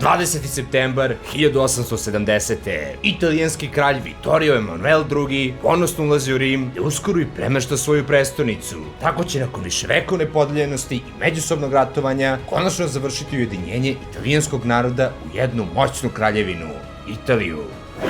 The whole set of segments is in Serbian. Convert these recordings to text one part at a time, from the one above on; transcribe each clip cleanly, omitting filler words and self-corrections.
20. septembar 1870. Italijanski kralj Vittorio Emanuele II ponosno ulazi u Rim da uskoro i premešta svoju prestonicu. Tako će nakon viševekovne podeljenosti i međusobnog ratovanja konačno završiti ujedinjenje italijanskog naroda u jednu moćnu kraljevinu, Italiju.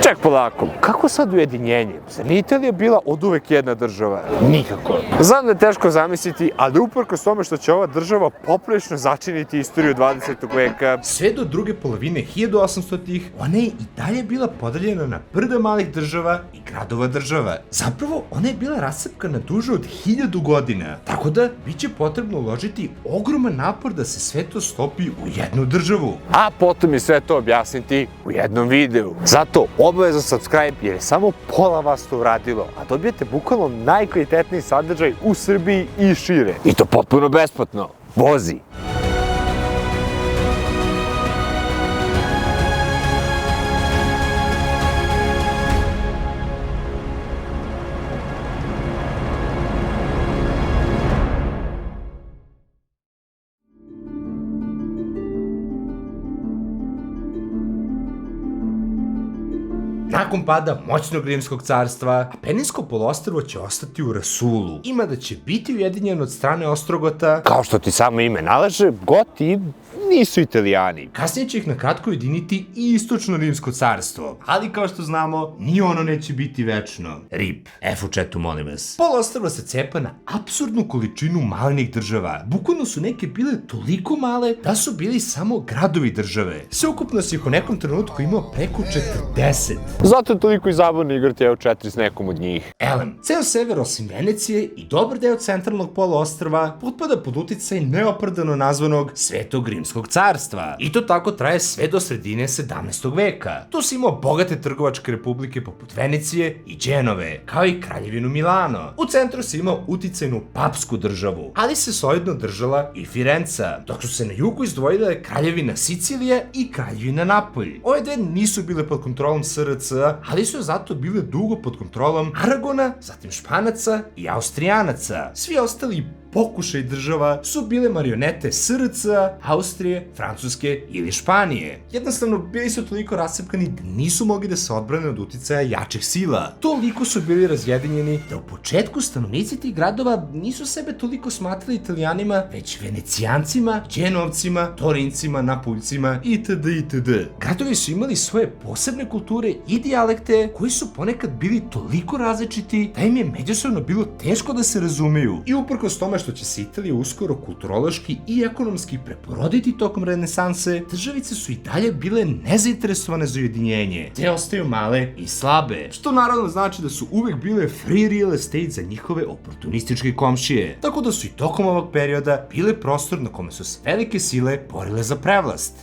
Ček polako, kako sad ujedinjenje? Zar nije Italija bila oduvek jedna država? Nikako. Znam da je teško zamisliti, ali uprkos tome što će ova država poprilično začiniti istoriju 20. veka. Sve do druge polovine 1800-ih, ona je i dalje bila podeljena na brdo malih država i gradova država. Zapravo, ona je bila rascepkana duže od 1000 godina, tako da biće potrebno uložiti ogroman napor da se sve to stopi u jednu državu. A potom je sve to objasniti u jednom videu. Zato obavezno subscribe jer je samo pola vas to uradilo, a dobijete bukvalno najkvalitetniji sadržaj u Srbiji i šire. I to potpuno besplatno. Vozi! Nakon pada moćnog Rimskog carstva, Apeninsko poluostrvo će ostati u rasulu. Ima da će biti ujedinjeno od strane Ostrogota. Kao što ti samo ime nalaže, Goti nisu Italijani. Kasnije će ih na kratko ujediniti i istočno Rimsko carstvo. Ali kao što znamo, ni ono neće biti večno. RIP. F u chatu, molim vas. Poluostrvo se cepa na apsurdnu količinu malenih država. Bukvalno su neke bile toliko male da su bili samo gradovi države. Sveukupno se ih u nekom trenutku imao preko 40. Zato je toliko i zabavno igrati EU4 s nekom od njih. Elem, ceo sever osim Venecije i dobar deo centralnog poluostrva potpada pod uticaj neopravdano nazvanog Svetog Rimskog carstva. I to tako traje sve do sredine 17. veka. Tu si imao bogate trgovačke republike poput Venecije i Đenove, kao i kraljevinu Milano. U centru si imao uticajnu papsku državu, ali se solidno držala i Firenca, dok su se na jugu izdvojile kraljevina Sicilija i kraljevina Napolj. Ove dve nisu bile pod kontrolom SRC, ali su zato bile dugo pod kontrolom Aragona, zatim Španaca i Austrijanaca. Svi ostali pokušaj država su bile marionete SRC, Austrije, Francuske ili Španije. Jednostavno, bili su toliko rascepkani da nisu mogli da se odbrane od uticaja jačih sila. Toliko su bili razjedinjeni da u početku stanovnici tih gradova nisu sebe toliko smatrali Italijanima, već Venecijancima, Đenovcima, Torincima, Napuljcima itd. itd. Gradovi su imali svoje posebne kulture i dijalekte koji su ponekad bili toliko različiti da im je međusobno bilo teško da se razumeju. I uprkos tome što će se Italija uskoro kulturološki i ekonomski preporoditi tokom renesanse, državice su i dalje bile nezainteresovane za ujedinjenje, te ostaju male i slabe, što naravno znači da su uvek bile free real estate za njihove oportunističke komšije, tako da su i tokom ovog perioda bile prostor na kome su se velike sile borile za prevlast.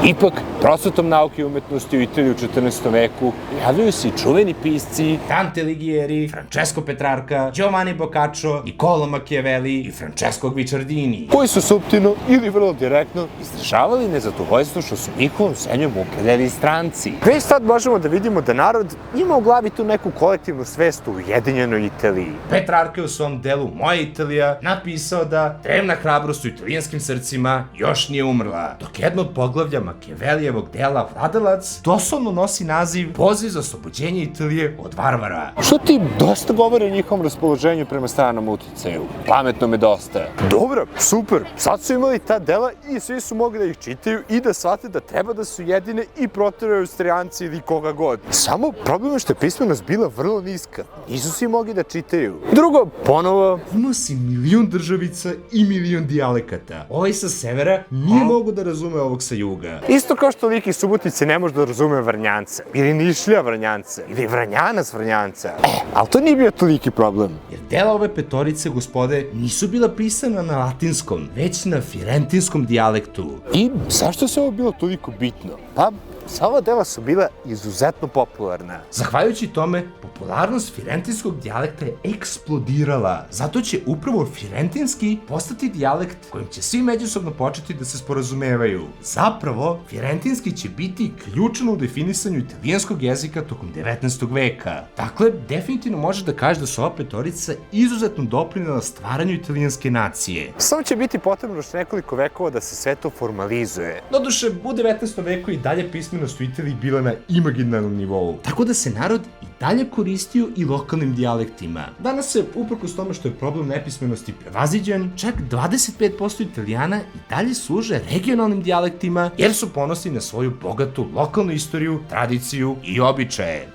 Ipak, prosvetom nauke i umetnosti u Italiji u 14. veku javljaju se i čuveni pisci Dante Alighieri, Francesco Petrarca, Giovanni Boccaccio, Niccolo Machiavelli i Francesco Guicciardini, koji su suptilno ili vrlo direktno izražavali nezadovoljstvo što su njihovom zemljom upravljali stranci. Već sad možemo da vidimo da narod ima u glavi tu neku kolektivnu svest u ujedinjenoj Italiji. Petrarca je u svom delu Moja Italija napisao da drevna hrabrost u italijanskim srcima još nije umrla, dok jedno od poglavlja Machiavelijevog dela Vladalac doslovno nosi naziv Poziv za oslobođenje Italije od varvara. Što ti dosta govori o njihovom raspoloženju prema stranom uticaju. Pametno me dosta. Dobro, super. Sad su imali ta dela i svi su mogli da ih čitaju i da shvate da treba da su jedine i proteraju Austrijanci ili koga god. Samo problem je što je pismenost bila vrlo niska. Nisu svi mogli da čitaju. Drugo, ponovo, Unosi milion državica i milion dijalekata. Ovaj sa severa nije mogu da razume ovog sa juga. isto kao što lik iz Subotice ne može da razume Vrnjanca, ili Nišlija Vrnjanca, ili Vrnjanac Vrnjanca. Ali to nije bio toliki problem. Jer dela ove petorice, gospode, nisu bila pisana na latinskom, već na firentinskom dijalektu. I zašto se ovo bilo toliko bitno? Pa, sva ova dela su bila izuzetno popularna. Zahvaljujući tome, popularnost firentinskog dijalekta je eksplodirala. Zato će upravo firentinski postati dijalekt kojim će svi međusobno početi da se sporazumevaju. Zapravo, firentinski će biti ključan u definisanju italijanskog jezika tokom 19. veka. Dakle, definitivno može da kaže da su ova petorica izuzetno doprinela stvaranju italijanske nacije. Samo će biti potrebno još nekoliko vekova da se sve to formalizuje. Doduše, u 19. veku i dalje pismenost u Italiji bila na imaginarnom nivou, tako da se narod i dalje koristio i lokalnim dijalektima. Danas se, uprkos tome što je problem nepismenosti prevaziđen, čak 25% Italijana i dalje služe regionalnim dijalektima jer su ponosni na svoju bogatu lokalnu istoriju, tradiciju i običaje.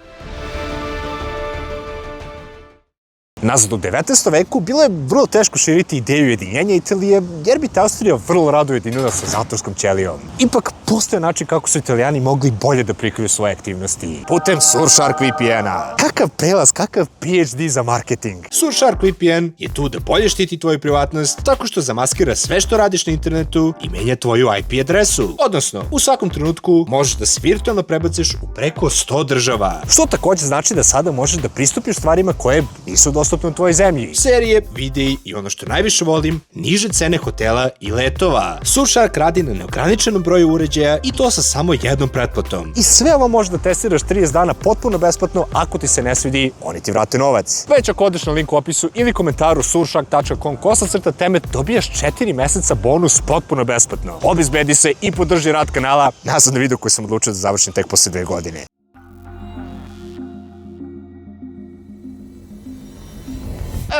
Nazad u 19. veku bilo je vrlo teško širiti ideju ujedinjenja Italije, jer bi te Austrija vrlo rado ujedinila sa zatorskom ćelijom. Ipak, postoje način kako su Italijani mogli bolje da prikriju svoje aktivnosti. Putem Surfshark VPN-a. Kakav prelaz, kakav PhD za marketing. Surfshark VPN je tu da bolje štiti tvoju privatnost tako što zamaskira sve što radiš na internetu i menja tvoju IP adresu. Odnosno, u svakom trenutku možeš da se virtualno prebaciš u preko 100 država. Što takođe znači da sada možeš da pristupiš stvarima koje nisu dostupne u tvojoj zemlji. Serije, videi i ono što najviše volim, niže cene hotela i letova. Surfshark radi na neograničenom broju uređaja i to sa samo jednom pretplatom. I sve ovo možeš da testiraš 30 dana potpuno besplatno, ako ti se ne svidi, oni ti vrate novac. Već ako odeš na link u opisu ili komentaru surfshark.com/temet, dobijaš 4 meseca bonus potpuno besplatno. Obezbedi se i podrži rad kanala. Nazad na video koji sam odlučio da završim tek posle 2 godine.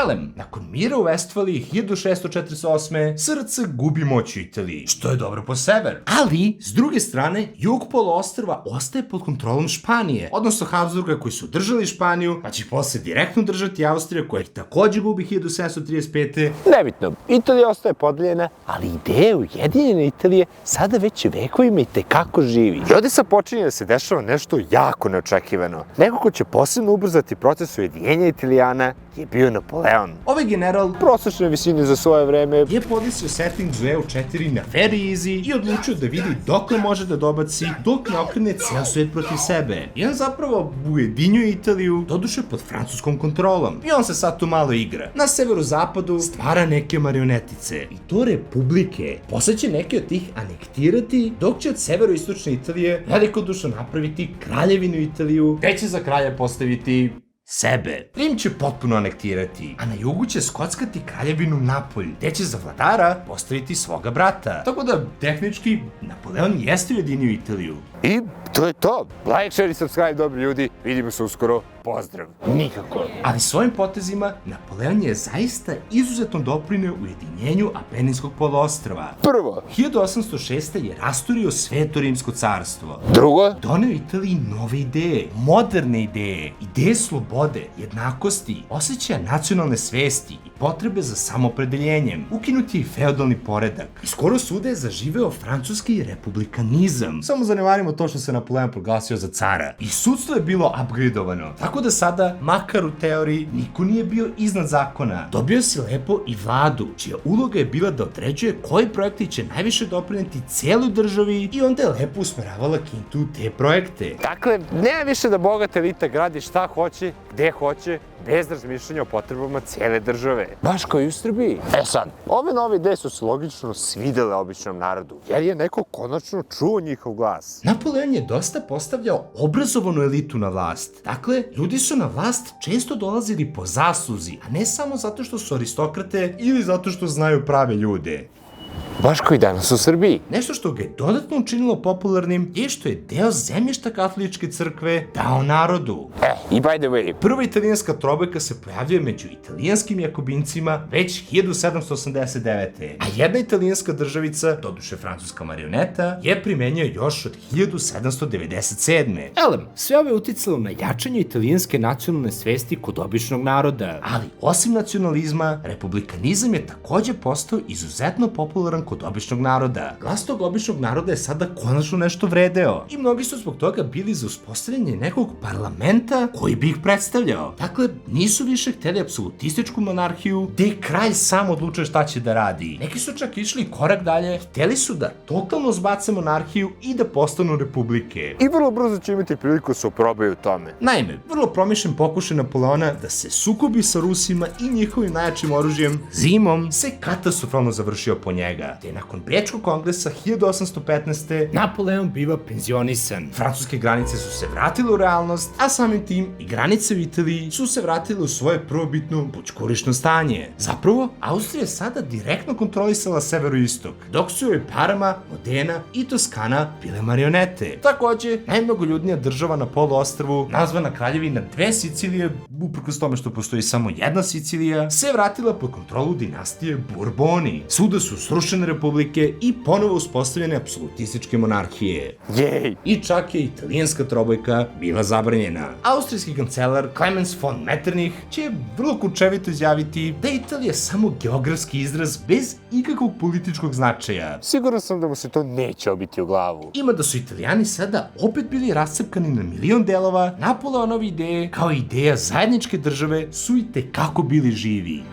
Elem, nakon mira u Vestfaliji 1648. SRC gubi moć u Italiji, što je dobro po sever. Ali, s druge strane, jug poluostrva ostaje pod kontrolom Španije, odnosno Habsburga koji su držali Španiju, pa će posle direktno držati Austrija koja ih takođe gubi 1735. Nebitno, Italija ostaje podeljena, ali ideja ujedinjene Italije sada već vekovima i tekako živi. I ovde sad počinje da se dešava nešto jako neočekivano. Neko ko će posebno ubrzati proces ujedinjenja Italijana je bio Napoleon. Ovaj general Prosečne visine za svoje vreme je podisio setting za EU4 na very easy i odlučio da vidi dokle može da dobaci dok ne okrene ceo svet protiv sebe. I on zapravo ujedinjuje Italiju, doduše pod francuskom kontrolom. I on se sad tu malo igra. Na severozapadu stvara neke marionetice i to republike. Posle će neke od tih anektirati, dok će od severoistočne Italije velikodušno napraviti kraljevinu Italiju, gde će za kralja postaviti sebe. Rim će potpuno anektirati, a na jugu će skockati kraljevinu Napolj, gde će za vladara postaviti svoga brata. Tako da, tehnički, Napoleon jeste ujedinio Italiju. I to je to. Like, share i subscribe, dobri ljudi. Vidimo se uskoro. Pozdrav. Nikako. Ali svojim potezima Napoleon je zaista izuzetno doprineo ujedinjenju Apeninskog poluostrva. Prvo. 1806. je rasturio Sveto rimsko carstvo. Drugo. Doneo Italiji nove ideje, moderne ideje, ideje slobode, jednakosti, osjećaja nacionalne svesti i potrebe za samopredeljenjem. Ukinut je i feudalni poredak. I skoro svuda je zaživeo francuski republikanizam. Samo zanemarimo to što se Napoleon proglasio za cara. I sudstvo je bilo upgradeovano. Tako da sada, makar u teoriji, niko nije bio iznad zakona. Dobio si lepo i vladu, čija uloga je bila da određuje koji projekti će najviše doprineti celoj državi i onda je lepo usmeravala kintu u te projekte. Dakle, nema više da bogata elita gradi šta hoće, gde hoće, bez razmišljanja o potrebama cele države. Baš kao i u Srbiji. E sad, ove nove ideje su se logično svidele običnom narodu, jer je neko konačno čuo njihov glas. Napoleon je dosta postavljao obrazovanu elitu na vlast. Dakle, ljudi su na vlast često dolazili po zasluzi, a ne samo zato što su aristokrate ili zato što znaju prave ljude. Baš kao i danas u Srbiji. Nešto što ga je dodatno učinilo popularnim je što je deo zemljišta katoličke crkve dao narodu. I by the way, Prva italijanska trobojka se pojavljuje među italijanskim jakobincima već 1789. A jedna italijanska državica, doduše francuska marioneta, je primenjao još od 1797. Elem, sve ove uticalo na jačanje italijanske nacionalne svesti kod običnog naroda. Ali, osim nacionalizma, republikanizam je takođe postao izuzetno popularan kod običnog naroda. Glas tog običnog naroda je sada konačno nešto vredeo i mnogi su zbog toga bili za uspostavljanje nekog parlamenta koji bi ih predstavljao. Dakle, nisu više hteli apsolutističku monarhiju gde kralj sam odlučuje šta će da radi. Neki su čak išli korak dalje, hteli su da totalno zbace monarhiju i da postanu republike. I vrlo brzo će imati priliku se oprobaju u tome. Naime, vrlo promišljen pokušaj Napoleona da se sukobi sa Rusima i njihovim najjačim oružjem, zimom, se katastrofalno završio po njega. Te nakon Bečkog kongresa 1815. Napoleon biva penzionisan. Francuske granice su se vratile u realnost, a samim tim i granice u Italiji su se vratile u svoje prvobitno bućkurišno stanje. Zapravo, Austrija je sada direktno kontrolisala severoistok, dok su joj Parma, Modena i Toskana bile marionete. Takođe, najmnogoljudnija država na poluostrvu, nazvana kraljevina dve Sicilije, uprkos tome što postoji samo jedna Sicilija, se vratila pod kontrolu dinastije Bourboni. Svuda su srušene republike i ponovo uspostavljene apsolutističke monarhije. Jej! I čak je italijanska trobojka bila zabranjena. Austrijski kancelar Clemens von Metternich će vrlo kučevito izjaviti da je Italija samo geografski izraz bez ikakvog političkog značaja. Siguran sam da mu se to neće obiti u glavu. Ima da su Italijani sada opet bili rascepkani na milion delova, Napoleonove ideje kao i ideja zajedničke države su i tekako bili živi.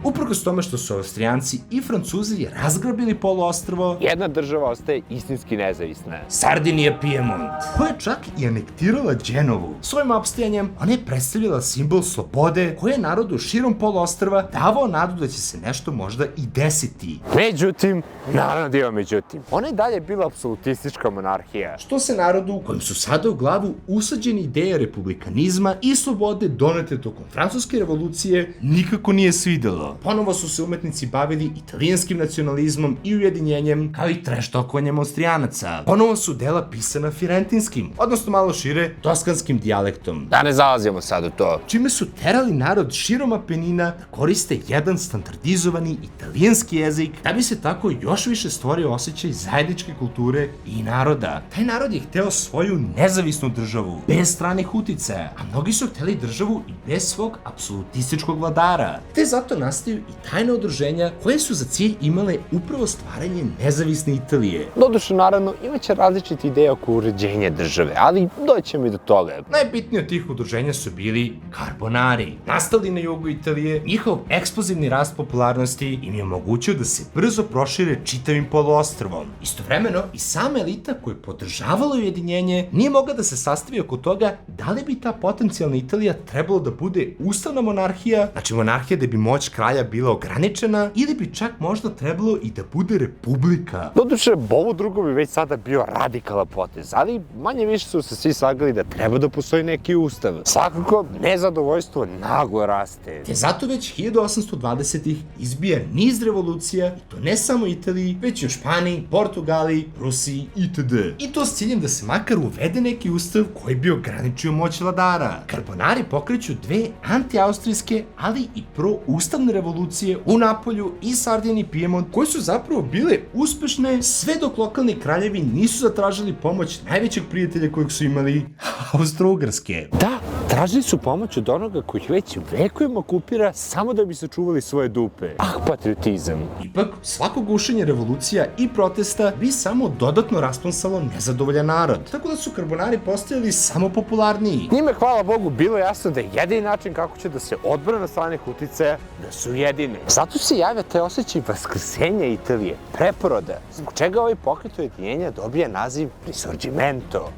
Uprkos tome što su Austrijanci i Francuzi razgrabili poluostrvo, Jedna država ostaje istinski nezavisna. Sardinija Piemont, koja je čak i anektirala Đenovu. Svojim opstajanjem ona je predstavljala simbol slobode koji je narodu širom poluostrva davao nadu da će se nešto možda i desiti. Međutim, naravno da ima međutim. Ona je dalje bila apsolutistička monarhija. Što se narodu, kojem su sada u glavu usađene ideje republikanizma i slobode donete tokom Francuske revolucije, nikako nije svidelo. Ponovo su se umetnici bavili italijanskim nacionalizmom i ujedinjenjem, kao i treštokovanjem Austrijanaca. Ponovo su dela pisana firentinskim, odnosno malo šire, toskanskim dijalektom. Da ne zalazimo sad u to. Čime su terali narod širom Apenina da koriste jedan standardizovani italijanski jezik, da bi se tako još više stvorio osjećaj zajedničke kulture i naroda. Taj narod je hteo svoju nezavisnu državu, bez stranih uticaja, a mnogi su hteli državu i bez svog apsolutističkog vladara. Te zato nastaju i tajna udruženja koje su za cilj imale upravo stvaranje nezavisne Italije. Doduše, naravno, imaće različite ideje oko uređenja države, ali doćemo i do toga. Najbitniji od tih udruženja su bili Karbonari. Nastali na jugu Italije, njihov eksplozivni rast popularnosti im je omogućio da se brzo prošire čitavim poluostrvom. Istovremeno, i sama elita koja je podržavala ujedinjenje nije mogla da se sastavi oko toga da li bi ta potencijalna Italija trebalo da bude ustavna monarhija, znači monarhija da bi moć kralja bila ograničena, ili bi čak možda trebalo i da bude republika. Doduše, ovo drugo bi već sada bio radikalan potez, ali manje više su se svi slagali da treba da postoji neki ustav. Svakako, nezadovoljstvo naglo raste. Te zato već 1820-ih izbija niz revolucija, i to ne samo u Italiji, već i u Španiji, Portugaliji, Rusiji itd. I to s ciljem da se makar uvede neki ustav koji bi ograničio moć vladara. Karbonari pokreću dve anti-austrijske, ali i pro-ustavne revolucije u Napolju i Sardiniji Piemont, koje su zapravo bile uspešne sve dok lokalni kraljevi nisu zatražili pomoć najvećeg prijatelja kojeg su imali, Austro-Ugarske. Da, tražili su pomoć od onoga koji ih već vekovima okupira samo da bi sačuvali svoje dupe. Patriotizam. Ipak, svako gušenje revolucija i protesta bi samo dodatno rasponsalo nezadovoljan narod, tako da su Karbonari postajali samo popularniji. Njime, hvala Bogu, bilo jasno da je jedini način kako će da se odbrane od stranih uticaja da su jedini. Zato se javlja taj osjećaj vaskrsenja Italije, preporoda, zbog čega ovaj pokret ujedinjenja dobija naziv Risorgimento.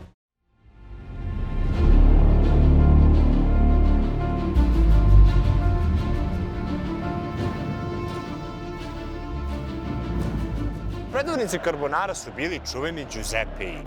Predvodnici Karbonara su bili čuveni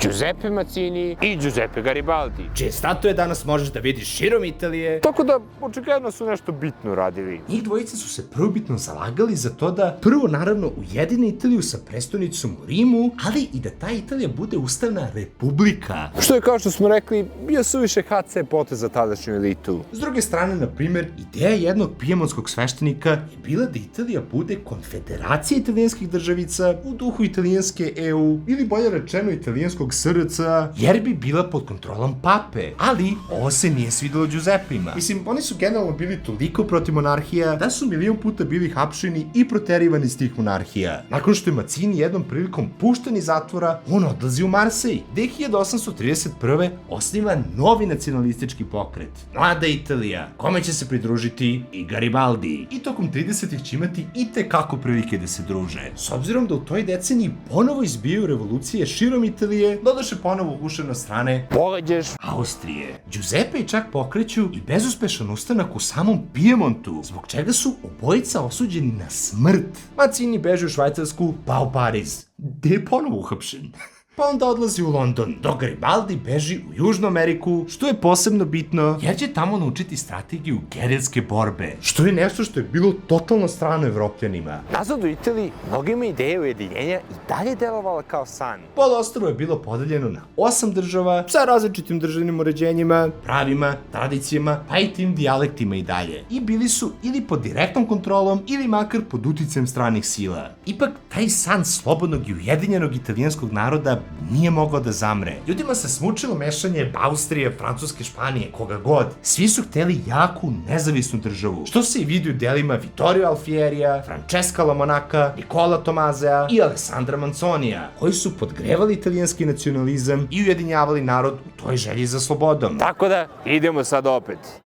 Giuseppe Mazzini i Giuseppe Garibaldi, čije statue danas možeš da vidiš širom Italije. tako da očigledno su nešto bitno radili. Njih dvojice su se prvobitno zalagali za to da prvo naravno ujedine Italiju sa prestonicom u Rimu, ali i da ta Italija bude ustavna republika. Što je, kao što smo rekli, bio suviše HC potez za tadašnju elitu. S druge strane, na primjer, ideja jednog pijemonskog sveštenika je bila da Italija bude konfederacija italijanskih državica u duhu italijanskih italijanske EU, ili bolje rečeno italijanskog SRC, jer bi bila pod kontrolom pape. Ali, ovo se nije svidelo Giuseppima. Mislim, oni su generalno bili toliko protiv monarhija da su milion puta bili hapšeni i proterivani iz tih monarhija. Nakon što je Mazzini jednom prilikom pušten iz zatvora, on odlazi u Marsej, gde 1831. osniva novi nacionalistički pokret. Mlada Italija, kome će se pridružiti i Garibaldi. I tokom 30-ih će imati itekako prilike da se druže. S obzirom da u toj deceniji ponovo izbijaju revolucije širom Italije, dodaše ponovo ugušen od strane Pogađaš Austrije. Giuseppe i čak pokreću i bezuspešan ustanak u samom Pijemontu, zbog čega su obojica osuđeni na smrt. Mazzini beže u Švajcarsku, pa u Pariz, gde je ponovo uhapšen. Pa onda odlazi u London, dok Garibaldi beži u Južnu Ameriku, što je posebno bitno, jer će tamo naučiti strategiju gerilske borbe, što je nešto što je bilo totalno strano Evropljanima. nazad u Italiji, mnogima ideja ujedinjenja i dalje delovala kao san. Poluostrvo je bilo podeljeno na 8 država sa različitim državnim uređenjima, pravima, tradicijama, pa i tim dijalektima i dalje. I bili su ili pod direktnom kontrolom ili makar pod uticajem stranih sila. Ipak, taj san slobodnog i ujedinjenog italijanskog naroda nije mogao da zamre. Ljudima se smučilo mešanje Austrije, Francuske, Španije, koga god. Svi su hteli jaku, nezavisnu državu, što se i vidi u delima Vittorio Alfierija, Francesca La Monaca, Nicola Tomazea i Alessandra Manzonija, koji su podgrevali italijanski nacionalizam i ujedinjavali narod u toj želji za slobodom. Tako da, idemo sad opet.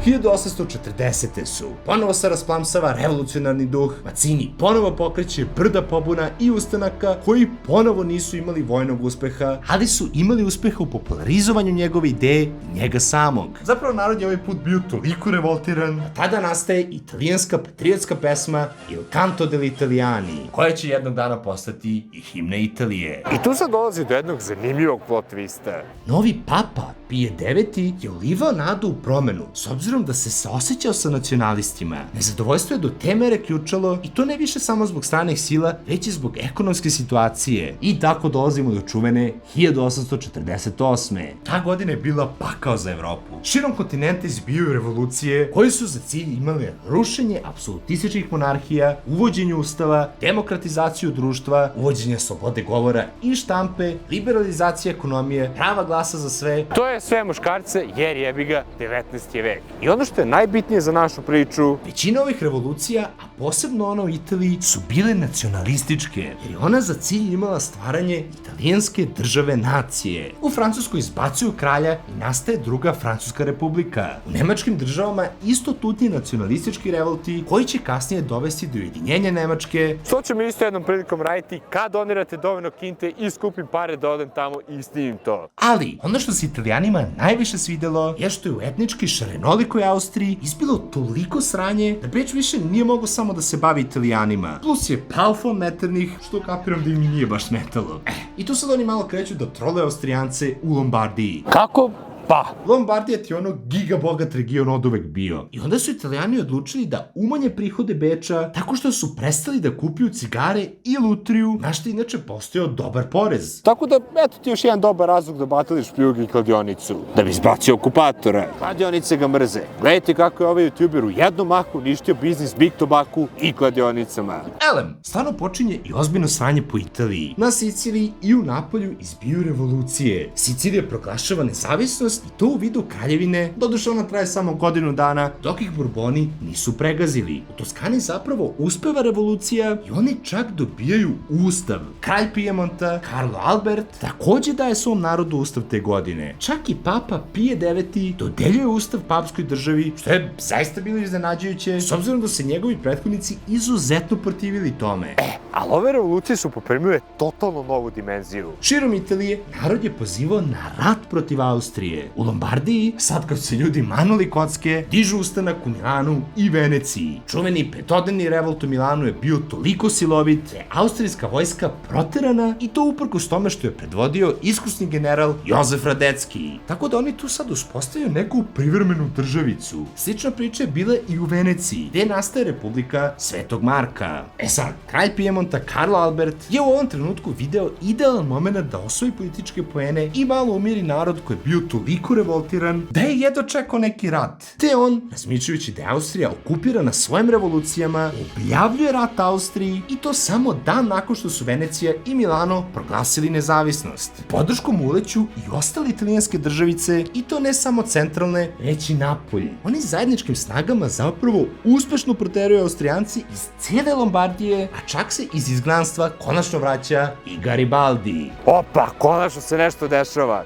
1840. su. Ponovo se rasplamsava revolucionarni duh, Mazzini ponovo pokreće brda pobuna i ustanaka koji ponovo nisu imali vojnog uspeha, ali su imali uspeha u popularizovanju njegove ideje i njega samog. Zapravo narod je ovaj put bio toliko revoltiran, da tada nastaje italijanska patriotska pesma Il canto degli Italiani, koja će jednog dana postati i himna Italije. I tu sad dolazi do jednog zanimljivog plot twista. Novi papa, Pije IX, je ulivao nadu u promenu, s obzirom da se saosećao sa nacionalistima. Nezadovoljstvo je do te mere ključalo, i to ne više samo zbog stranih sila, već i zbog ekonomske situacije. I tako dolazimo do čuvene 1848. Ta godina je bila pakao za Evropu. Širom kontinenta izbijaju revolucije koje su za cilj imale rušenje apsolutističkih monarhija, uvođenje ustava, demokratizaciju društva, uvođenje slobode govora i štampe, liberalizacija ekonomije, prava glasa za sve. To je sve muškarce, jer jebi ga 19. je vek. I ono što je najbitnije za našu priču, većina ovih revolucija, a posebno ona u Italiji, su bile nacionalističke, jer je ona za cilj imala stvaranje italijanske države nacije. U Francuskoj izbacuju kralja i nastaje druga Francuska republika. U nemačkim državama isto tutnji nacionalistički revolti koji će kasnije dovesti do ujedinjenja Nemačke. to ćemo isto jednom prilikom raditi kad donirate dovoljno kinte i skupim pare da odem tamo i snimim to. Ali, ono što se Italijanima najviše svidelo je što je u etnički šarenolikoj Austriji izbilo toliko sranje da Beč više nije mogao samo da se bavi Italijanima. Plus je palfon Metternih, što kapiram da im nije baš smetalo. I tu sad oni malo kreću da trole Austrijance u Lombardiji. Kako? Pa, Lombardija ti je ono giga bogat region od uvek bio. I onda su Italijani odlučili da umanje prihode Beča tako što su prestali da kupuju cigare i lutriju, na što je inače postojao dobar porez. tako da, eto ti još jedan dobar razlog da batališ pljugi i kladionicu. Da bi izbacio okupatora. Kladionice ga mrze. Gledajte kako je ovaj youtuber u jednom mahu uništio biznis Big Tobaku i kladionicama. Elem, stvarno počinje i ozbiljno sranje po Italiji. Na Siciliji i u Napolju izbiju revolucije. Sicilija proglašava nezavisnost i to u vidu kraljevine, doduše ona traje samo godinu dana, dok ih Burboni nisu pregazili. U Toskani zapravo uspeva revolucija i oni čak dobijaju ustav. Kralj Pijemonta, Carlo Albert, takođe daje svom narodu ustav te godine. Čak i papa Pije IX dodeljuje ustav papskoj državi, što je zaista bilo iznenađujuće, s obzirom da se njegovi prethodnici izuzetno protivili tome. Ali ove revolucije su poprimile totalno novu dimenziju. Širom Italije narod je pozivao na rat protiv Austrije. U Lombardiji, sad kad su se ljudi manuli kocke, dižu ustanak u Milanu i Veneciji. Čuveni petodnevni revolt u Milanu je bio toliko silovit da je austrijska vojska proterana, i to uprkos tome što je predvodio iskusni general Jozef Radecki. Tako da oni tu sad uspostavljaju neku privremenu državicu. Slična priča je bila i u Veneciji, gde nastaje Republika Svetog Marka. Sad, kralj Pijemonta Carlo Albert je u ovom trenutku video idealan moment da osvoji političke poene i malo umiri narod koji je bio toliko toliko revoltiran da je jedva čekao neki rat. Te on, razmišljajući da je Austrija okupirana svojim revolucijama, objavljuje rat Austriji i to samo dan nakon što su Venecija i Milano proglasili nezavisnost. Podrškom mu uleću i ostale italijanske državice i to ne samo centralne, već i napolje. Oni zajedničkim snagama zapravo uspešno proteruju Austrijanci iz cijele Lombardije, a čak se iz izgnanstva konačno vraća i Garibaldi. Opa, konačno se nešto dešava.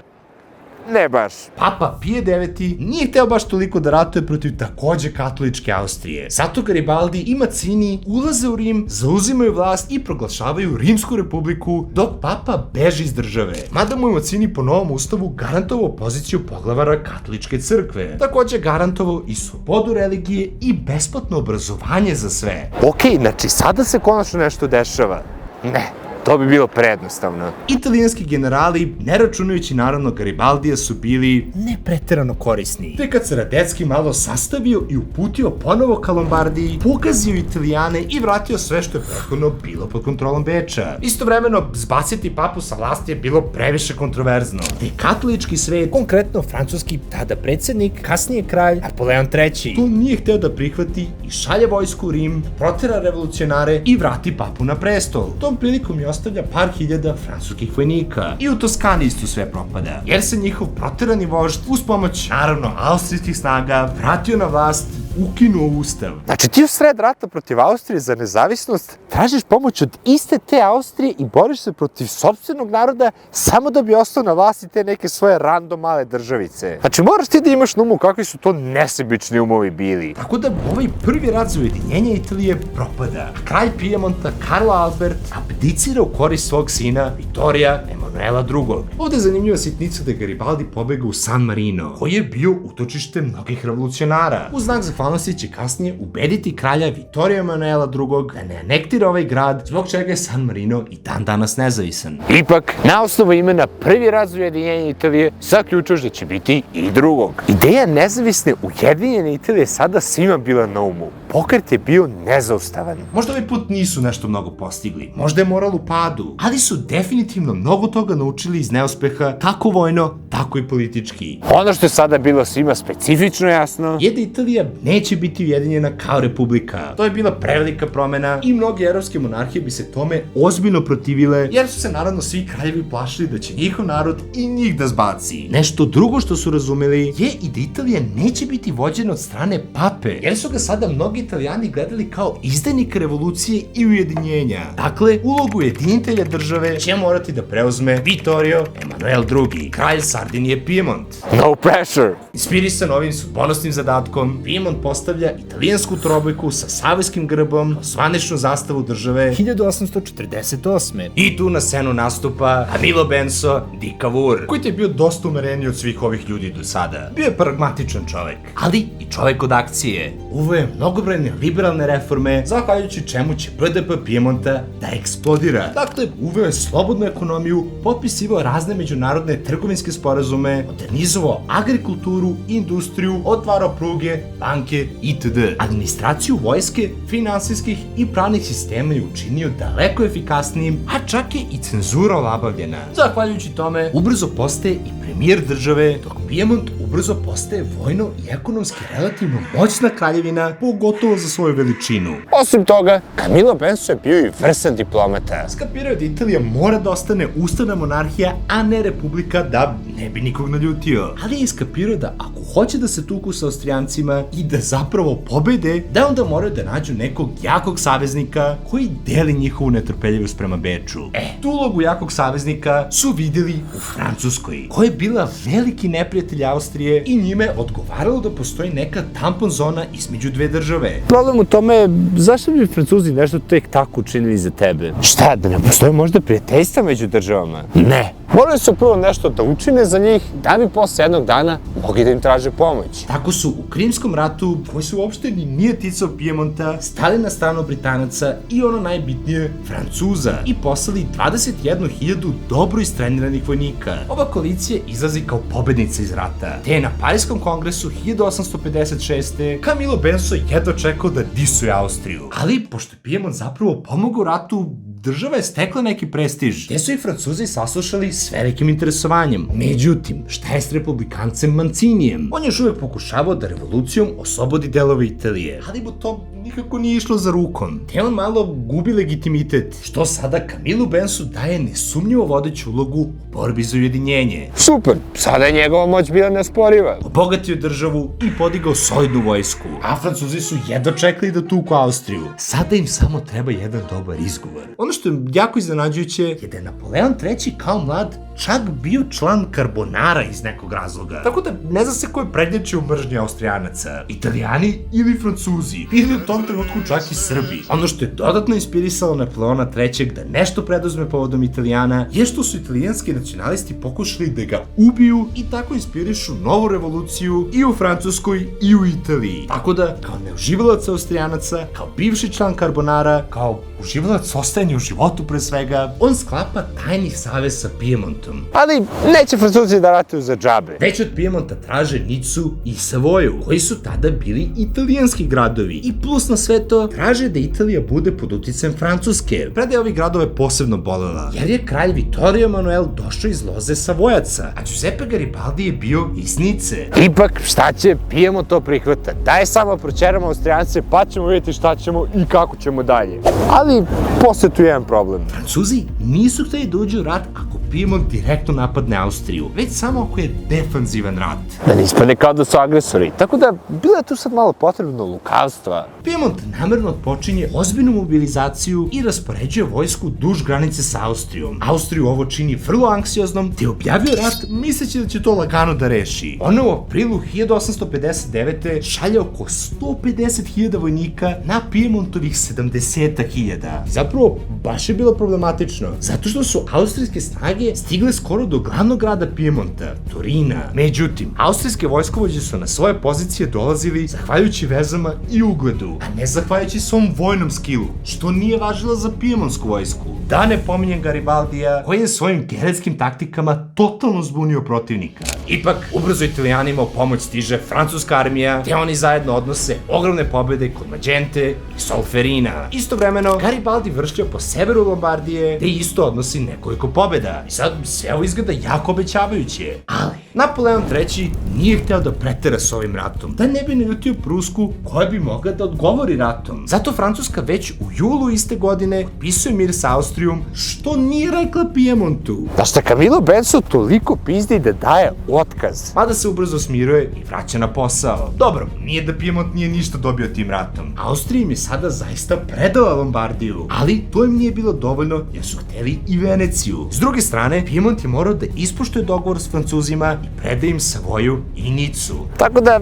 Ne baš. Papa Pije IX nije hteo baš toliko da ratuje protiv takođe katoličke Austrije. Zato Garibaldi i Macini ulaze u Rim, zauzimaju vlast i proglašavaju Rimsku republiku, dok papa beži iz države. Mada mu je Macini po novom ustavu garantovao poziciju poglavara katoličke crkve. Takođe garantovao i slobodu religije i besplatno obrazovanje za sve. Okej, znači sada se konačno nešto dešava. Ne. To bi bilo prejednostavno. Italijanski generali, ne računajući naravno Garibaldija, su bili ne preterano korisni. Te kad se Radecki malo sastavio i uputio ponovo ka Lombardiji, pogazio Italijane i vratio sve što je prethodno bilo pod kontrolom Beča. Istovremeno, zbaciti papu sa vlasti je bilo previše kontroverzno. Te katolički svet, konkretno francuski tada predsednik, kasnije kralj Napoleon III, to nije hteo da prihvati i šalje vojsku u Rim, protera revolucionare i vrati papu na prestol. Tom prilikom je ostavlja par hiljada francuskih vojnika. I u Toskani isto sve propada, jer se njihov proterani vožd uz pomoć, naravno, austrijskih snaga vratio na vlast, ukinuo ustav. Znači ti u sred rata protiv Austrije za nezavisnost tražiš pomoć od iste te Austrije i boriš se protiv sopstvenog naroda samo da bi ostao na vlasti te neke svoje random male državice. Znači moraš ti da imaš na umu kakvi su to nesebični umovi bili. Tako da ovaj prvi rat za ujedinjenje Italije propada. Kralj Pijemonta Karlo Albert abdicira u korist svog sina Vittorija Emanuela II. Ovde je zanimljiva sitnica da je Garibaldi pobegao u San Marino, koji je bio utočište mnogih revolucionara. U znak zahvalnosti će kasnije ubediti kralja Vittorija Emanuela II da ne anektira ovaj grad, zbog čega je San Marino i dan danas nezavisan. Ipak, na osnovu imena prvi rat za ujedinjenje Italije zaključuješ da će biti i drugog. Ideja nezavisne ujedinjene Italije sada svima bila na umu. Pokret je bio nezaustavan. Možda ovaj put nisu nešto mnogo postigli, možda je moral u padu, ali su definitivno mnogo toga naučili iz neuspeha, kako vojno, tako i politički. Ono što je sada bilo svima specifično jasno je da Italija neće biti ujedinjena kao republika. To je bila prevelika promena i mnoge evropske monarhije bi se tome ozbiljno protivile, jer su se naravno svi kraljevi plašili da će njihov narod i njih da zbaci. Nešto drugo što su razumeli je i da Italija neće biti vođena od strane pape, jer su ga sada mnogi Italijani gledali kao izdajnika revolucije i ujedinjenja. Dakle, ulogu ujedinitelja države će morati da preuzme Vittorio Emanuel II, kralj Sardinije Pijemont. No pressure! Inspirisan ovim sudbonosnim zadatkom, Pijemont postavlja italijansku trobojku sa savojskim grbom, zvaničnu zastavu države 1848. I tu na scenu nastupa Camillo Benso di Cavour, koji je bio dosta umereniji od svih ovih ljudi do sada. Bio je pragmatičan čovek, ali i čovek od akcije. Uveo je mnogobrojne liberalne reforme, zahvaljujući čemu će BDP Pijemonta da eksplodira. Dakle, uveo je slobodnu ekonomiju, potpisivao razne međunarodne trgovinske sporazume, modernizovao agrikulturu, industriju, otvarao pruge, banke itd. Administraciju vojske, finansijskih i pravnih sistema je učinio daleko efikasnijim, a čak je i cenzura olabavljena. Zahvaljujući tome, ubrzo postaje i premijer države, dok Pijemont ubrzo postaje vojno i ekonomski relativno moćna kraljevina, pogotovo za svoju veličinu. Osim toga, Camillo Benso je bio i vrsan diplomata. Skapirao je da Italija mora da ostane ustavna monarhija, a ne republika, da ne bi nikog naljutio. Ali je iskapirao da ako hoće da se tuku sa Austrijancima i da zapravo pobede, da onda moraju da nađu nekog jakog saveznika koji deli njihovu netrpeljivost prema Beču. Tu ulogu jakog saveznika su videli u Francuskoj, koja je bila veliki neprijatelj Austrije i njime odgovaralo da postoji neka tampon zona između dve države. Problem u tome je zašto bi Francuzi nešto tek tako učinili za tebe? Šta, da ne postoje možda prijateljstva među državama? Ne. Morali su prvo nešto da učine za njih, da bi posle jednog dana mogli da im traže pomoć. Tako su u Krimskom ratu, koji se uopšte ni nije ticao Pijemonta, stali na stranu Britanaca i ono najbitnije, Francuza, i poslali 21.000 dobro istreniranih vojnika. Ova koalicija izlazi kao pobednica iz rata, te je na Parijskom kongresu 1856. Camillo Benso jedva čekao da disuje Austriju. Ali, pošto je Pijemont zapravo pomogao ratu, država je stekla neki prestiž, te su i Francuzi saslušali s velikim interesovanjem. Međutim, šta je s republikancem Mancinijem? On je još uvek pokušavao da revolucijom oslobodi delove Italije, ali mu to nikako nije išlo za rukom, te on malo gubi legitimitet, što sada Camilu Bensu daje nesumnjivo vodeću ulogu u borbi za ujedinjenje. Super, sada je njegova moć bila nesporiva. Obogatio državu i podigao solidnu vojsku, a Francuzi su jedva čekali da tuku Austriju. Sada im samo treba jedan dobar izgovor. Ono što je jako iznenađujuće je da je Napoleon III kao mlad čak bio član Karbonara iz nekog razloga. Tako da ne zna se ko je prednjačio u mržnji Austrijanaca, Italijani ili Francuzi, ili u tom trenutku čak i Srbi. Ono što je dodatno inspirisalo Napoleona III da nešto preduzme povodom Italijana je što su italijanski nacionalisti pokušali da ga ubiju i tako inspirišu novu revoluciju i u Francuskoj i u Italiji. Tako da, kao neuživalac Austrijanaca, kao bivši član Karbonara, kao uživalac ostajanja u životu pre svega, on sklapa tajni savez sa Pijemontom. Ali neće Francuzi da ratuju za džabe. Već od Pijemonta traže Nicu i Savoju, koji su tada bili italijanski gradovi. I plus na sve to, traže da Italija bude pod uticajem Francuske. Predaja ovih gradova je posebno bolela, jer je kralj Vittorio Emanuel došao iz loze Savojaca, a Giuseppe Garibaldi je bio iz Nice. Ipak, šta će, Pijemont to prihvata. Daj samo proćeramo Austrijance, pa ćemo vidjeti šta ćemo i kako ćemo dalje. Ali, posle tu je jedan problem. Francuzi nisu hteli da uđu u rat ako Pijemont direktno napadne Austriju, već samo ako je defanzivan rat. Da ne ispane kao da su agresori. Tako da, bilo je tu sad malo potrebno lukavstva. Pijemont namerno odpočinje ozbiljnu mobilizaciju i raspoređuje vojsku duž granice sa Austrijom. Austriju ovo čini vrlo anksioznom, te objavio rat misleći da će to lagano da reši. Ona u aprilu 1859. šalje oko 150.000 vojnika na Pijemontovih 70.000. Zapravo, baš je bilo problematično, zato što su austrijske snage stigle skoro do glavnog grada Pijemonta, Torina. Međutim, austrijske vojskovođe su na svoje pozicije dolazili zahvaljujući vezama i ugledu, a ne zahvaljujući svom vojnom skilu, što nije važilo za Pijemonsku vojsku. Da ne pominjem Garibaldija, koji je svojim geretskim taktikama totalno zbunio protivnika. Ipak, ubrzo Italijanima u pomoć stiže francuska armija, te oni zajedno odnose ogromne pobjede kod Magente i Solferina. Istovremeno, Garibaldi vršio po severu Lombardije, te isto odnosi nekoliko pobjeda. I sad sve ovo izgleda jako obećavajuće. Ali, Napoleon III nije hteo da pretera s ovim ratom, da ne bi naljutio Prusku koja bi mogla da odgovori ratom. Zato Francuska već u julu iste godine potpisuje mir sa Austrijom, što nije rekla Pijemontu. Da šta Camilo Benso toliko pizdi da daje otkaz. Mada se ubrzo smiruje i vraća na posao. Dobro, nije da Pijemont nije ništa dobio tim ratom. Austrija im je sada zaista predala Lombardiju, ali to im nije bilo dovoljno jer su hteli i Veneciju. S druge strane, Pijemont je morao da ispoštuje dogovor s Francuzima i preda im Savoju i Nicu. Tako da,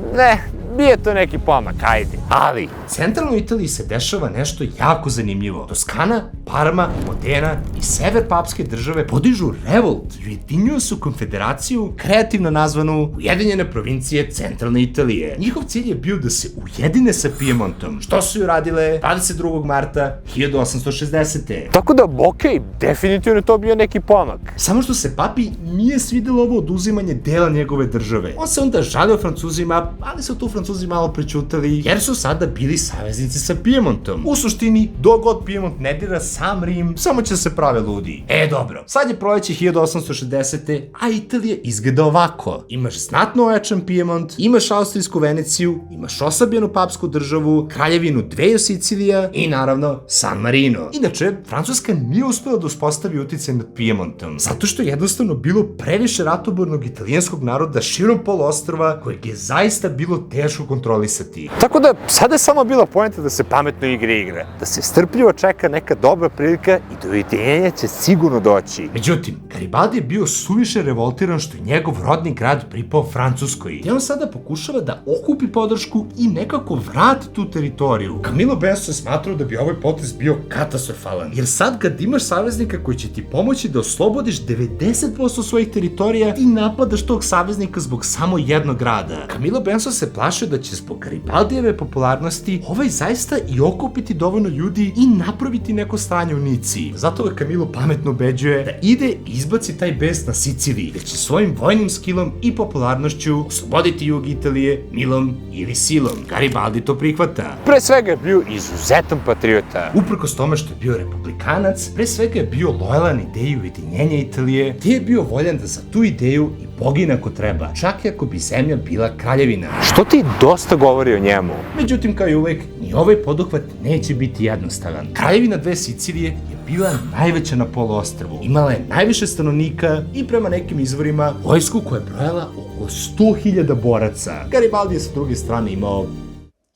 nije to neki pomak, ajde. Ali, centralno u Italiji se dešava nešto jako zanimljivo. Toskana, Parma, Modena i sever papske države podižu revolt i ujedinjuju su konfederaciju kreativno nazvanu Ujedinjene provincije centralne Italije. Njihov cilj je bio da se ujedine sa Pijemontom, što su i uradile 22. marta 1860. Tako da, okej, definitivno je to bio neki pomak. Samo što se papi nije svidelo ovo oduzimanje dela njegove države. On se onda žalio Francuzima, ali su tu Francuzi malo prećutali, jer su sada bili saveznici sa Pijemontom. U suštini, dok god Pijemont ne dira sam Rim, samo će se prave ludi. Dobro, sad je proleće 1860. a Italija izgleda ovako. Imaš znatno ojačan Pijemont, imaš austrijsku Veneciju, imaš osabljenu papsku državu, kraljevinu dveju Sicilija i naravno San Marino. Inače, Francuska nije uspela da uspostavi uticaj nad Pijemontom, zato što je jednostavno bilo previše ratobornog italijanskog naroda širom poluostrva, kojeg je zaista bilo teško kontrolisati. Tako da, sada je samo bila poenta da se pametno igra, da se strpljivo čeka neka dobra prilika i do ujedinjenja će sigurno doći. Međutim, Garibaldi je bio suviše revoltiran što je njegov rodni grad pripao Francuskoj, te on sada pokušava da okupi podršku i nekako vrati tu teritoriju. Camilo Benso je smatrao da bi ovaj potez bio katastrofalan, jer sad kad imaš saveznika koji će ti pomoći da oslobodiš 90% svojih teritorija, ti napadaš tog saveznika zbog samo jednog grada. Camilo Benso se plaši plašio da će zbog Garibaldijeve popularnosti ovaj zaista i okupiti dovoljno ljudi i napraviti neko stanje u Nici. Zato ga Camillo pametno ubeđuje da ide i izbaci taj bes na Siciliji, da će svojim vojnim skillom i popularnošću osloboditi jug Italije milom ili silom. Garibaldi to prihvata. Pre svega je bio izuzetan patriota. Uprkos tome što je bio republikanac, pre svega je bio lojalan ideji ujedinjenja Italije, te je bio voljan da za tu ideju i pogine ako treba, čak i ako bi zemlja bila kraljevina. Što ti dosta govori o njemu? Međutim, kao i uvek, ni ovaj poduhvat neće biti jednostavan. Kraljevina dve Sicilije je bila najveća na poluostrvu. Imala je najviše stanovnika i prema nekim izvorima vojsku koja je brojala oko 100.000 boraca. Garibaldi je sa druge strane imao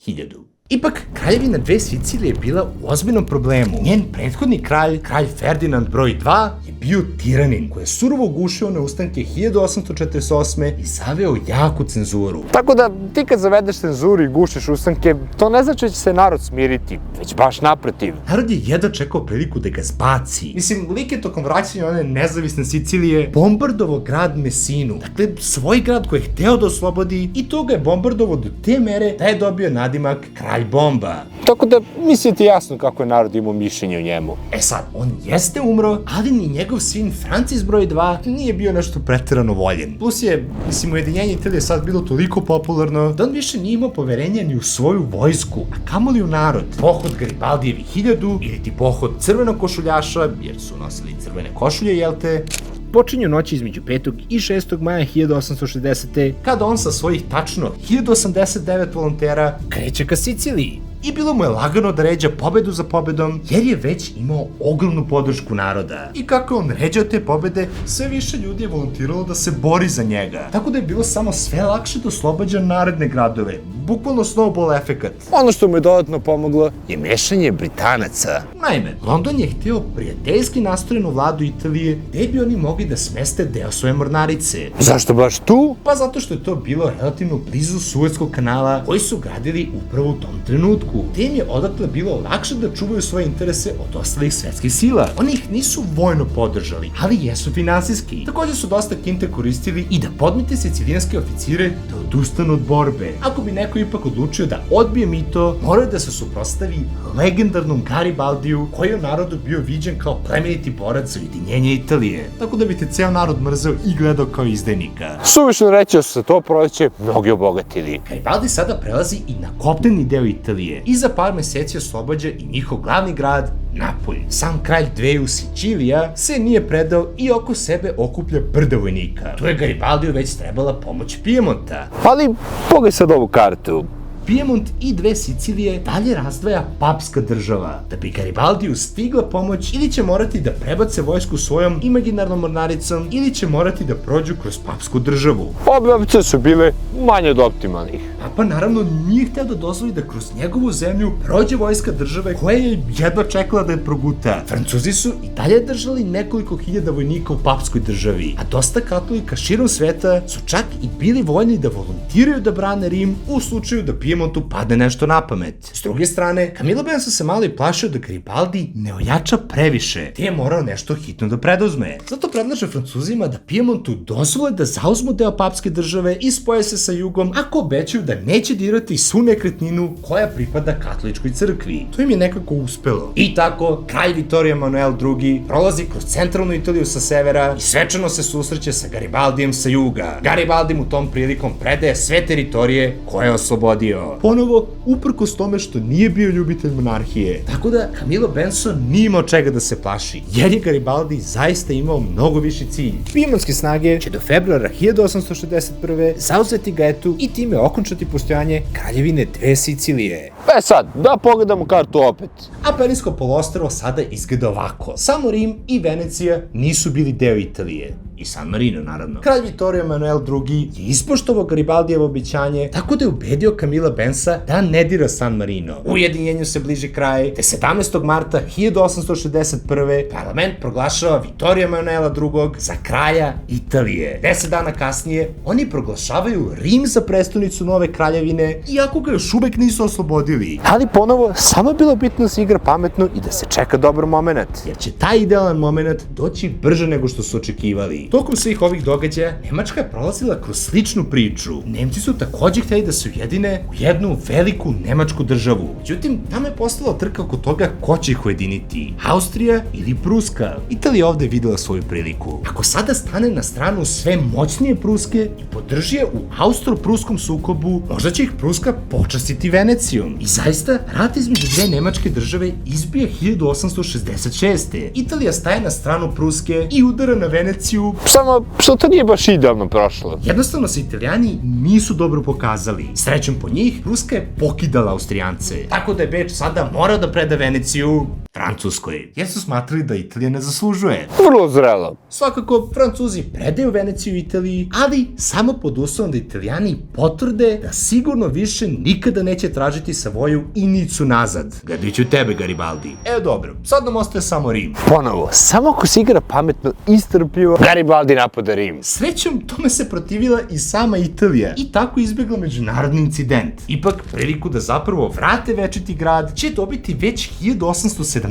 1000. Ipak, kraljevina dve Sicilije je bila u ozbiljnom problemu. Njen prethodni kralj, kralj Ferdinand broj 2, je bio tiranin koji je surovo ugušio na ustanke 1848. i zaveo jaku cenzuru. Tako da ti kad zavedeš cenzuru i gušiš ustanke, to ne znači da će se narod smiriti, već baš naprotiv. Narod je jedva čekao priliku da ga zbaci. Mislim, lik je tokom vraćanja one nezavisne Sicilije bombardovao grad Mesinu. Dakle, svoj grad koji je hteo da oslobodi i to ga je bombardovao do te mere da je dobio nadimak kralj bomba. Tako da misli ti jasno kako je narod imao mišljenje o njemu. E sad, on jeste umro, ali ni njegov sin Francis broj 2 nije bio nešto preterano voljen. Plus je, mislim, ujedinjenje Italije sad bilo toliko popularno da on više nije imao poverenja ni u svoju vojsku, a kamoli u narod. Pohod Garibaldijevih 1000 ili ti pohod crvenog košuljaša, jer su nosili crvene košulje, jel te, počinju noći između 5. i 6. maja 1860. kada on sa svojih tačno 1089 volontera kreće ka Siciliji. I bilo mu je lagano da ređa pobedu za pobedom, jer je već imao ogromnu podršku naroda. I kako je on ređao te pobede, sve više ljudi je volontiralo da se bori za njega. Tako da je bilo samo sve lakše da oslobađa naredne gradove. Bukvalno snowball efekat. Ono što mu je dodatno pomoglo je mešanje Britanaca. Naime, London je hteo prijateljski nastrojenu vladu Italije, gde bi oni mogli da smeste deo svoje mornarice. Zašto baš tu? Pa zato što je to bilo relativno blizu Suetskog kanala, koji su gradili upravo u tom trenutku. Te im je odatle bilo lakše da čuvaju svoje interese od ostalih svetskih sila. Oni ih nisu vojno podržali, ali jesu finansijski. Također su dosta kinte koristili i da podmite sicilijanske oficire da odustanu od borbe. Ako bi neko ipak odlučio da odbije mito, morao da se suprotstavi legendarnom Garibaldiju, koji je u narodu bio viđen kao plemeniti borac za ujedinjenje Italije. Tako da bi te ceo narod mrzeo i gledao kao izdajnika. Suvišno reći da su se to proleće mnogi obogatili. Garibaldi sada prelazi i na kopneni deo Italije i za par meseci oslobađa i njihov glavni grad, Napolj. Sam kralj dveju Sicilija se nije predao i oko sebe okuplja brda vojnika. Tu je Garibaldiju već trebala pomoć Pijemonta. Ali pogledaj sad ovu kartu. Pijemont i dve Sicilije dalje razdvaja papska država. Da bi Garibaldiju stigla pomoć, ili će morati da prebace vojsku svojom imaginarnom mornaricom, ili će morati da prođu kroz papsku državu. Obe opcije su bile manje od optimalnih. Pa naravno nije hteo da dozvoli da kroz njegovu zemlju prođe vojska države koja je jedva čekala da je proguta. Francuzi su i dalje držali nekoliko hiljada vojnika u papskoj državi, a dosta katolika širom sveta su čak i bili voljni da volontiraju da brane Rim u slučaju da Pijemontu padne nešto na pamet. S druge strane, Camillo Benso se malo i plašio da Garibaldi ne ojača previše, te je morao nešto hitno da preduzme. Zato predlaže Francuzima da Pijemontu dozvole da zauzmu deo papske države i spoje se sa jugom ako obećaju da neće dirati svu nekretninu koja pripada katoličkoj crkvi. To im je nekako uspelo. I tako, kralj Vittorio Emanuel II prolazi kroz centralnu Italiju sa severa i svečano se susreće sa Garibaldijem sa juga. Garibaldi mu tom prilikom predaje sve teritorije koje je oslobodio. Ponovo, uprkos tome što nije bio ljubitelj monarhije. Tako da, Camillo Benso nije imao čega da se plaši, jer je Garibaldi zaista imao mnogo viši cilj. Pijemontske snage će do februara 1861. zauzeti Gaetu i time okončati postojanje kraljevine dve Sicilije. E sad, da pogledamo kartu opet. Apeninsko poluostrvo sada izgleda ovako. Samo Rim i Venecija nisu bili deo Italije. I San Marino, naravno. Kralj Vittorio Emanuel II je ispoštovao Garibaldijevo obećanje, tako da je ubedio Camilla Bensa da ne dira San Marino. Ujedinjenju se bliži kraj, te 17. marta 1861. parlament proglašava Vittorio Emanuela II. Za kralja Italije. 10 dana kasnije, oni proglašavaju Rim za prestonicu nove kraljevine, iako ga još uvek nisu oslobodili. Ali ponovo, samo je bilo bitno da se igra pametno i da se čeka dobar moment. Jer će taj idealan moment doći brže nego što su očekivali. Tokom svih ovih događaja, Nemačka je prolazila kroz sličnu priču. Nemci su takođe hteli da se ujedine u jednu veliku nemačku državu. Međutim, tamo je postala trka oko toga ko će ih ujediniti. Austrija ili Pruska. Italija je ovde videla svoju priliku. Ako sada stane na stranu sve moćnije Pruske i podrži je u austro-pruskom sukobu, možda će ih Pruska počastiti Venecijom. I zaista, rat između dve nemačke države izbije 1866. Italija staje na stranu Pruske i udara na Veneciju. Samo što to nije baš idealno prošlo. Jednostavno se Italijani nisu dobro pokazali. Srećom po njih, Pruska je pokidala Austrijance. Tako da je Beč sada morao da preda Veneciju Francuskoj, jer su smatrali da Italija ne zaslužuje. Vrlo zrelo. Svakako, Francuzi predaju Veneciju Italiji, ali samo pod uslovom da Italijani potvrde da sigurno više nikada neće tražiti Savoju i Nicu nazad. Gledajući tebe, Garibaldi. Dobro, sad nam ostaje samo Rim. Ponovo, samo ako se igra pametno i strpljivo, Garibaldi napada Rim. Srećom, tome se protivila i sama Italija i tako izbjegla međunarodni incident. Ipak, priliku da zapravo vrate večiti grad će dobiti već 1870.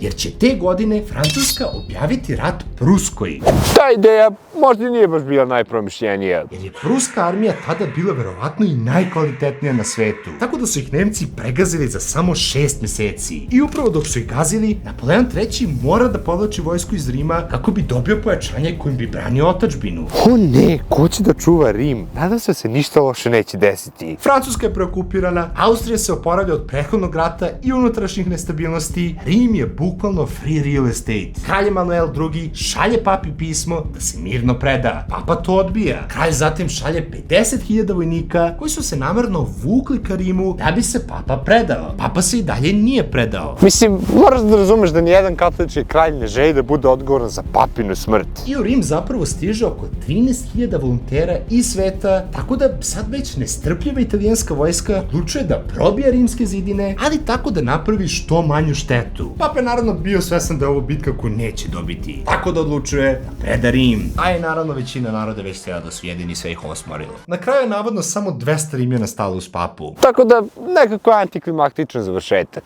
Jer će te godine Francuska objaviti rat Pruskoj. Ta ideja možda nije baš bila najpromišljenija. Jer je pruska armija tada bila verovatno i najkvalitetnija na svetu. Tako da su ih Nemci pregazili za samo 6 meseci. I upravo dok su ih gazili, Napoleon III mora da povlači vojsku iz Rima kako bi dobio pojačanje kojim bi branio otadžbinu. O ne, ko će da čuva Rim? Nadam se da se ništa loše neće desiti. Francuska je preokupirana, Austrija se oporavlja od prethodnog rata i unutrašnjih nestabilnosti, Rim je bukvalno free real estate. Kralj Emanuel II šalje papi pismo da se mirno preda. Papa to odbija. Kralj zatim šalje 50.000 vojnika koji su se namerno vukli ka Rimu da bi se papa predao. Papa se i dalje nije predao. Mislim, moraš da razumeš da nijedan katolički kralj ne želi da bude odgovoran za papinu smrt. I u Rim zapravo stiže oko 13.000 volontera iz sveta, tako da sad već nestrpljiva italijanska vojska odlučuje da probija rimske zidine, ali tako da napravi što manju štetu. Papa je naravno bio svestan da je ovo bitka koju neće dobiti, tako da odlučuje da preda Rim. A i naravno većina naroda već htjela da su jedini, sve ih osmorilo. Na kraju je navodno samo 200 Rimljana stalo uz papu. Tako da nekako antiklimaktičan završetak.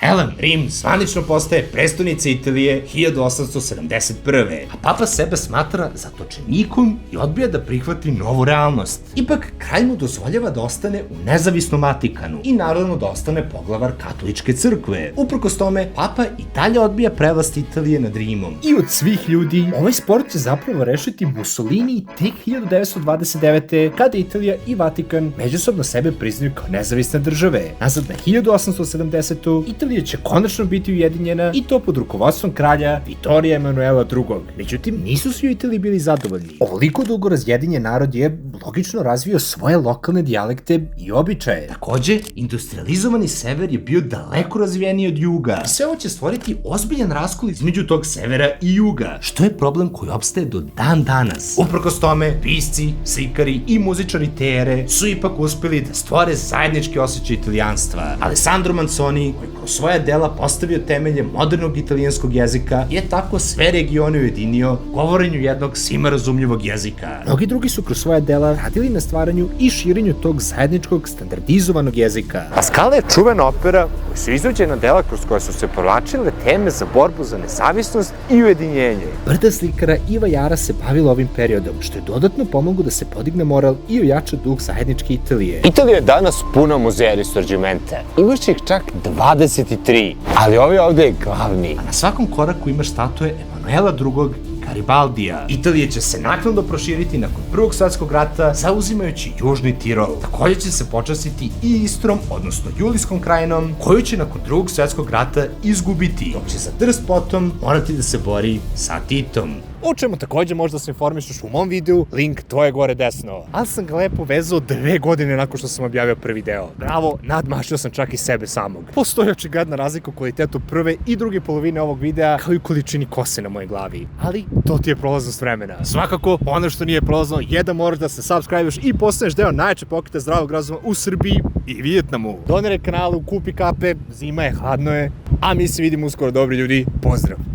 Elem, Rim zvanično postaje prestonica Italije 1871. A papa sebe smatra zatočenikom i odbija da prihvati novu realnost. Ipak, kralj mu dozvoljava da ostane u nezavisnom Vatikanu i naravno da ostane poglavar katoličke crkve. Uprkos tome, papa i dalje odbija prevlast Italije nad Rimom. I od svih ljudi, ovaj sport će zapravo rešiti Mussolini tek 1929. kada Italija i Vatikan međusobno sebe priznaju kao nezavisne države. Nazad na 1870. Italija će konačno biti ujedinjena i to pod rukovodstvom kralja Vittorija Emanuela II. Međutim, nisu svi u Italiji bili zadovoljni. Ovoliko dugo razjedinjen narod je logično razvio svoje lokalne dijalekte i običaje. Takođe, industrializovani sever je bio daleko razvijeniji od juga. Sve ovo će stvoriti ozbiljan raskol između tog severa i juga, što je problem koji opstaje do dan danas. Uprkos tome, pisci, slikari i muzičari te ere su ipak uspeli da stvore zajednički osjećaj italijanstva. Alessandro Manzoni, koji kroz svoja dela postavio temelje modernog italijanskog jezika, je tako sve regione ujedinio govorenju jednog svima razumljivog jezika. Mnogi drugi su kroz svoja dela radili na stvaranju i širenju tog zajedničkog standardizovanog jezika. La Scala je čuvena opera koja su izvođena dela kroz koje su se provlačile teme za borbu za nezavisnost i ujedinjenje. Brda slikara Iva Jara se bavila ovim periodom, što je dodatno pomoglo da se podigne moral i ojača duh zajedničke Italije. Italija je danas puna muzeja Risorgimenta. Imaš ih čak 23, ali ovaj ovde je glavni. A na svakom koraku imaš statue Emanuela II. Garibaldija. Italija će se naknadno proširiti nakon Prvog svjetskog rata, zauzimajući Južni Tirol. Takođe će se počastiti i Istrom, odnosno Julijskom krajinom, koju će nakon Drugog svjetskog rata izgubiti, dok će za drst potom morati da se bori sa Titom. o čemu takođe možda se informišeš u mom videu, link to je gore desno. Ali sam ga lepo vezao 2 godine nakon što sam objavio prvi deo. Bravo, nadmašio sam čak i sebe samog. Postoji očigledna razlika u kvalitetu prve i druge polovine ovog videa, kao i količini kose na mojoj glavi. Ali to ti je prolaznost vremena. Svakako, ono što nije prolazno je da moraš da se subscribe-eš i postaneš deo najjače pokreta zdravog razuma u Srbiji i Vijetnamu. Doniraj kanalu, kupi kape, zima je, hladno je, a mi se vidimo uskoro, dobri ljudi, pozdrav!